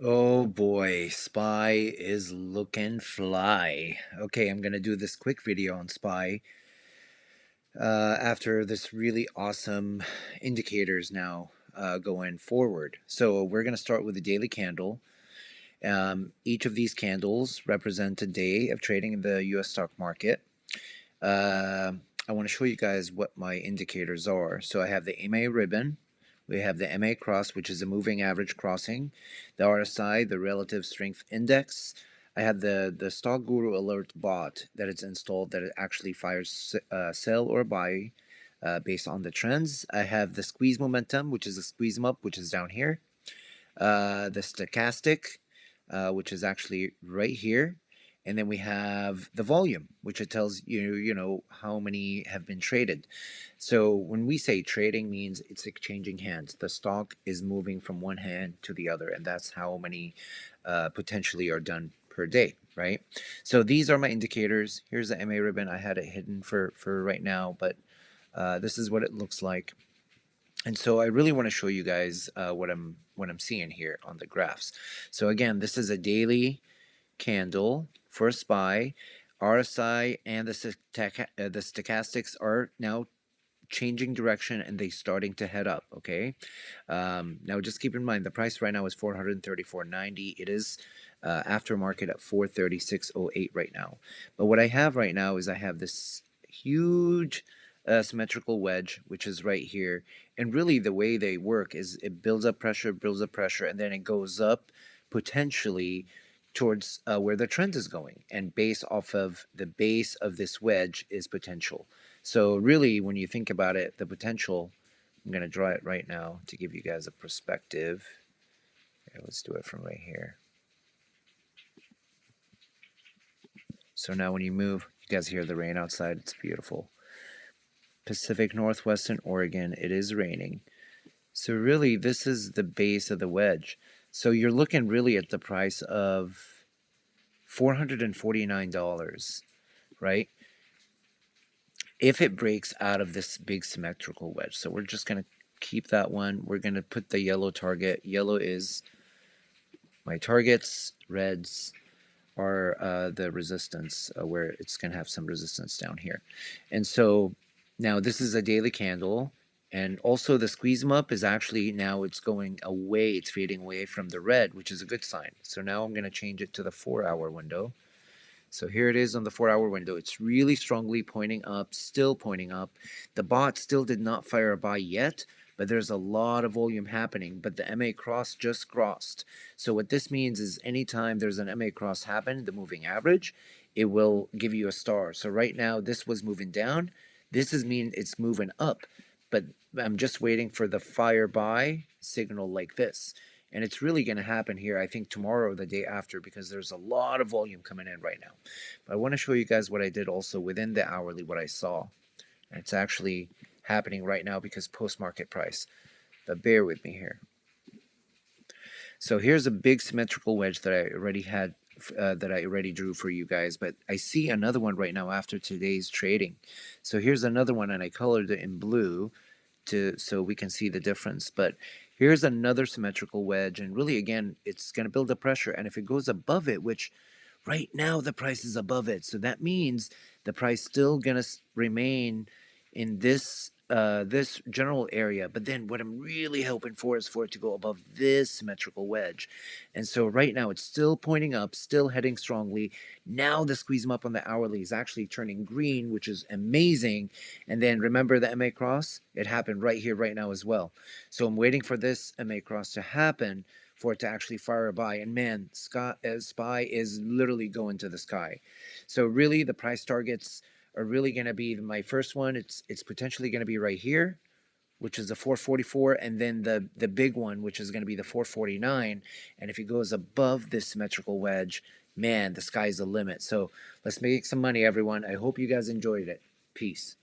Oh boy, SPY is looking fly. Okay, I'm gonna do this quick video on SPY after this really awesome indicators now going forward. So we're gonna start with the daily candle. Each of these candles represent a day of trading in the U.S. stock market. Uh, I want to show you guys what my indicators are. So I have the MA ribbon. We have the MA cross, which is a moving average crossing, the RSI, the relative strength index. I have the Stock Guru alert bot that it's installed that it actually fires sell or buy based on the trends. I have the squeeze momentum, which is a squeeze them up, which is down here. The stochastic, which is actually right here. And then we have the volume, which it tells you how many have been traded. So when we say trading means it's exchanging hands. The stock is moving from one hand to the other, and that's how many potentially are done per day, right? So these are my indicators. Here's the MA ribbon. I had it hidden for right now, but this is what it looks like. And so I really want to show you guys what I'm seeing here on the graphs. So again, this is a daily candle for a SPY. RSI and the stochastics are now changing direction and they starting to head up. Okay, now just keep in mind the price right now is 434.90. It is aftermarket at 436.08 right now. But what I have right now is I have this huge symmetrical wedge, which is right here. And really, the way they work is it builds up pressure, and then it goes up potentially towards where the trend is going. And based off of the base of this wedge is potential. So, really, when you think about it, the potential, I'm going to draw it right now to give you guys a perspective. Here, let's do it from right here. So now when you move, you guys hear the rain outside. It's beautiful. Pacific Northwest and Oregon, it is raining. So really, this is the base of the wedge. So you're looking really at the price of $449, right? If it breaks out of this big symmetrical wedge. So we're just going to keep that one. We're going to put the yellow target. Yellow is my targets. Reds are the resistance, where it's going to have some resistance down here. And so now this is a daily candle. And also the squeeze them up is actually now it's going away. It's fading away from the red, which is a good sign. So now I'm going to change it to the 4-hour window. So here it is on the 4-hour window. It's really strongly pointing up, still pointing up. The bot still did not fire a buy yet, but there's a lot of volume happening. But the MA cross just crossed. So what this means is anytime there's an MA cross happen, the moving average, it will give you a star. So right now this was moving down. This is mean it's moving up. But I'm just waiting for the fire buy signal like this. And it's really going to happen here, I think, tomorrow or the day after, because there's a lot of volume coming in right now. But I want to show you guys what I did also within the hourly, what I saw. And it's actually happening right now because post-market price. But bear with me here. So here's a big symmetrical wedge that I already had, that I already drew for you guys. But I see another one right now after today's trading. So here's another one, and I colored it in blue so we can see the difference. But here's another symmetrical wedge, and really again it's going to build up pressure, and if it goes above it, which right now the price is above it, so that means the price still going to remain in this general area. But then what I'm really hoping for is for it to go above this symmetrical wedge. And so right now it's still pointing up, still heading strongly. Now the squeeze them up on the hourly is actually turning green, which is amazing. And then remember the MA cross? It happened right here, right now as well. So I'm waiting for this MA cross to happen for it to actually fire a buy. And man, SPY is literally going to the sky. So really the price targets are really going to be my first one. It's potentially going to be right here, which is the 444, and then the big one, which is going to be the 449. And if it goes above this symmetrical wedge, man, the sky's the limit. So let's make some money, everyone. I hope you guys enjoyed it. Peace.